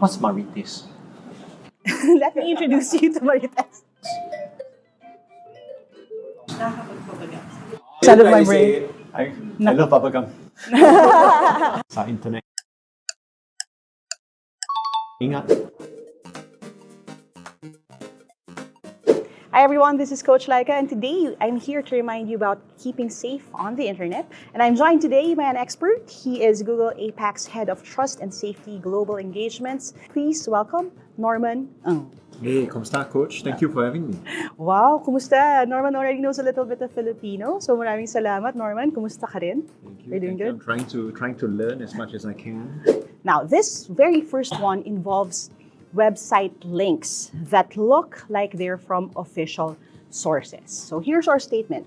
What's Marites? Let me introduce you to Marites. Sound of my brain. I love bubblegum. Sa internet. Ingat. Hi everyone, this is Coach Lyqa, and today I'm here to remind you about keeping safe on the internet. And I'm joined today by an expert. He is Google APAC's Head of Trust and Safety Global Engagements. Please welcome Norman Ng. Hey, kumusta, Coach? Thank you for having me. Wow, kumusta? Norman already knows a little bit of Filipino, so maraming salamat, Norman. Kumusta ka rin? Thank you. You're doing good? I'm trying to learn as much as I can. Now, this very first one involves website links that look like they're from official sources. So here's our statement.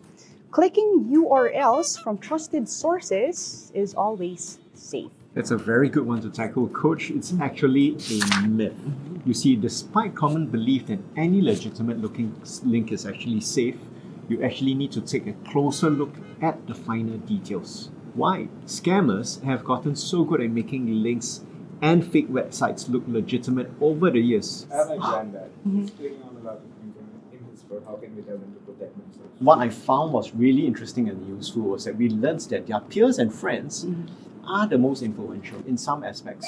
Clicking URLs from trusted sources is always safe. That's a very good one to tackle, Coach. It's actually a myth. You see, despite common belief that any legitimate looking link is actually safe, you actually need to take a closer look at the finer details. Why? Scammers have gotten so good at making links and fake websites look legitimate over the years. I have my granddad. He's clicking on a lot of things in his store. How can we tell them to protect themselves? What I found was really interesting and useful was that we learned that their peers and friends are the most influential in some aspects.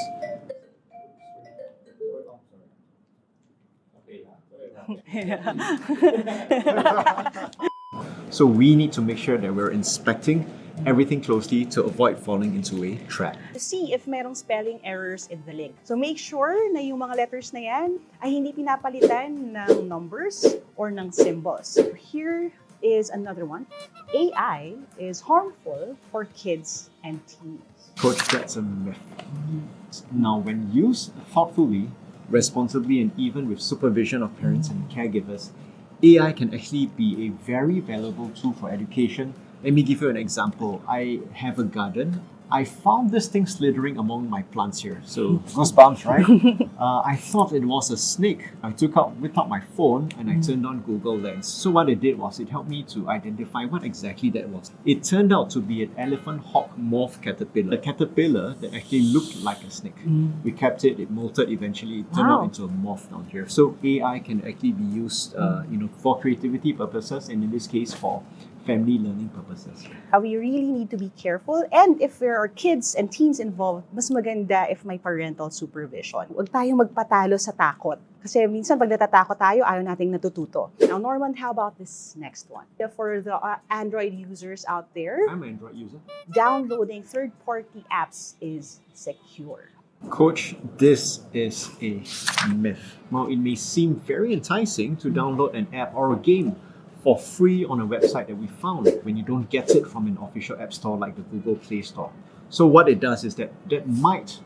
So we need to make sure that we're inspecting everything closely to avoid falling into a trap. To see if merong spelling errors in the link. So make sure na yung mga letters na yan ay hindi pinapalitan ng numbers or ng symbols. Here is another one. AI is harmful for kids and teens. Coach, that's a myth. Now, when used thoughtfully, responsibly, and even with supervision of parents and caregivers, AI can actually be a very valuable tool for education. Let me give you an example. I have a garden. I found this thing slithering among my plants here. So, goosebumps, right? I thought it was a snake. I whipped out my phone and I turned on Google Lens. So what it did was it helped me to identify what exactly that was. It turned out to be an elephant hawk moth caterpillar. A caterpillar that actually looked like a snake. We kept it, it molted eventually, it turned out into a moth down here. So AI can actually be used for creativity purposes and in this case for family learning purposes. We really need to be careful, and if there are kids and teens involved, mas maganda if may parental supervision. Huwag tayong magpatalo sa takot. Kasi minsan pag natatakot tayo, ayaw nating natututo. Now, Norman, how about this next one? For the Android users out there, I'm an Android user. downloading third-party apps is secure. Coach, this is a myth. While it may seem very enticing to download an app or a game for free on a website that we found when you don't get it from an official app store like the Google Play Store. So what it does is that might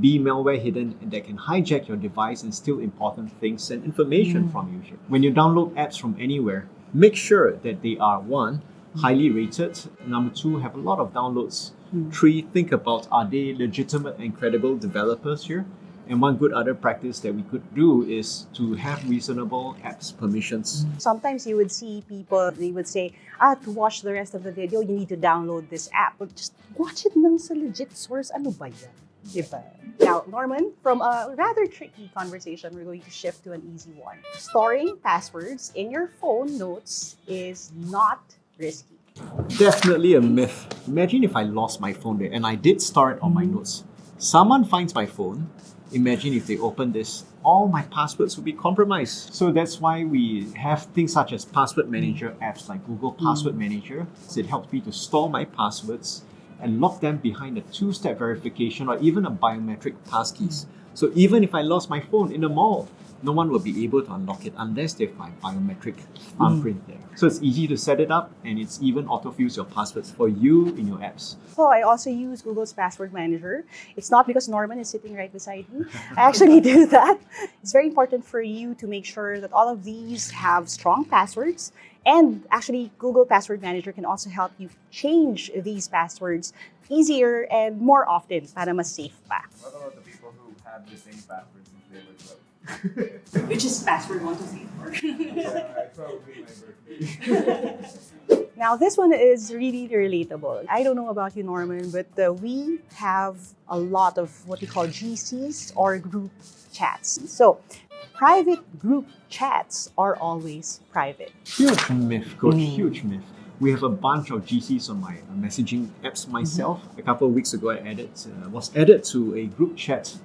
be malware hidden and that can hijack your device and steal important things and information from you. When you download apps from anywhere, make sure that they are one, highly rated, number two, have a lot of downloads, three, think about are they legitimate and credible developers here? And one good other practice that we could do is to have reasonable apps permissions. Sometimes you would see people, they would say, to watch the rest of the video, you need to download this app. But just watch it nang sa legit source. Ano ba yan? Diba? Now, Norman, from a rather tricky conversation, we're going to shift to an easy one. Storing passwords in your phone notes is not risky. Definitely a myth. Imagine if I lost my phone there and I did store it on my notes. Someone finds my phone. Imagine if they open this, all my passwords will be compromised. So that's why we have things such as password manager apps like Google Password Manager. So it helps me to store my passwords and lock them behind a two-step verification or even a biometric passkeys. So even if I lost my phone in the mall, no one will be able to unlock it unless they find biometric thumbprint there. So it's easy to set it up and it's even autofills your passwords for you in your apps. So I also use Google's Password Manager. It's not because Norman is sitting right beside me. I actually do that. It's very important for you to make sure that all of these have strong passwords. And actually, Google Password Manager can also help you change these passwords easier and more often para mas safe pa. What about the people who have the same passwords since they were 12? Which is password 123 4. Yeah, probably my birthday. Now, this one is really relatable. I don't know about you, Norman, but we have a lot of what we call GCs or group chats. So, private group chats are always private. Huge myth, coach, huge myth. We have a bunch of GCs on my messaging apps myself. A couple of weeks ago, I was added to a group chat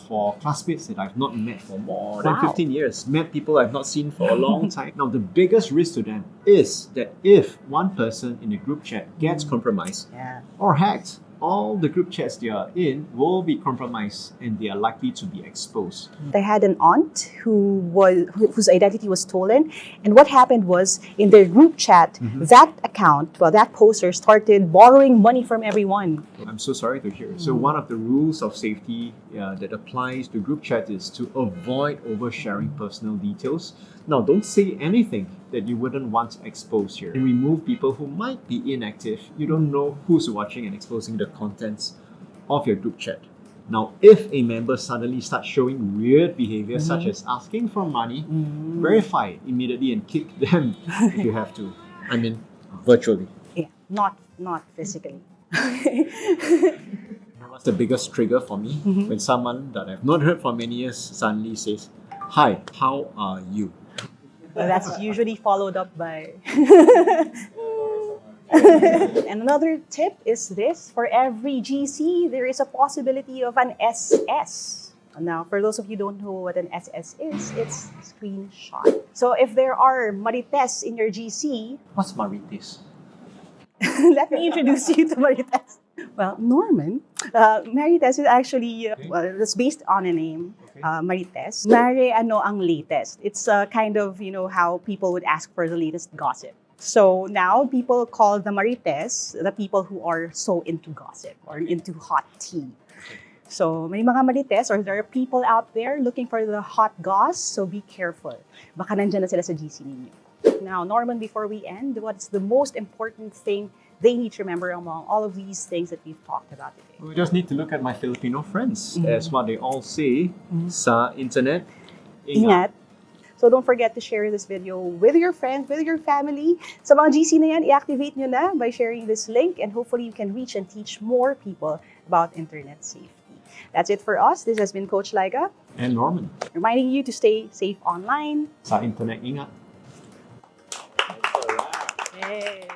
for classmates that I've not met for more than 15 years. Met people I've not seen for a long time. Now, the biggest risk to them is that if one person in the group chat gets compromised or hacked, all the group chats they are in will be compromised and they are likely to be exposed. I had an aunt whose identity was stolen, and what happened was in their group chat, that account, that poster started borrowing money from everyone. I'm so sorry to hear. So one of the rules of safety that applies to group chat is to avoid oversharing personal details. Now, don't say anything that you wouldn't want exposed here. And remove people who might be inactive. You don't know who's watching and exposing the contents of your group chat. Now, if a member suddenly starts showing weird behavior, such as asking for money, verify it immediately and kick them if you have to. I mean, virtually. Yeah, not physically. What's the biggest trigger for me? When someone that I've not heard for many years suddenly says, "Hi, how are you?" Well, that's usually followed up by... And another tip is this: for every GC, there is a possibility of an SS. Now, for those of you who don't know what an SS is, it's screenshot. So if there are Marites in your GC... What's Marites? Let me introduce you to Marites. Well, Norman, Marites is actually, it's based on a name, Marites. Mare ano ang latest. It's kind of, how people would ask for the latest gossip. So now people call the Marites the people who are so into gossip or into hot tea. So may mga Marites, or there are people out there looking for the hot goss, so be careful. Baka nandyan na sila sa GC ninyo. Now, Norman, before we end, what's the most important thing they need to remember among all of these things that we've talked about today? We just need to look at my Filipino friends. As what they all say, sa internet, Ingat. So don't forget to share this video with your friends, with your family. Sa mga GC na yan, i-activate nyo na by sharing this link, and hopefully you can reach and teach more people about internet safety. That's it for us. This has been Coach Lyqa. And Norman. Reminding you to stay safe online. Sa internet, ingat. Hey.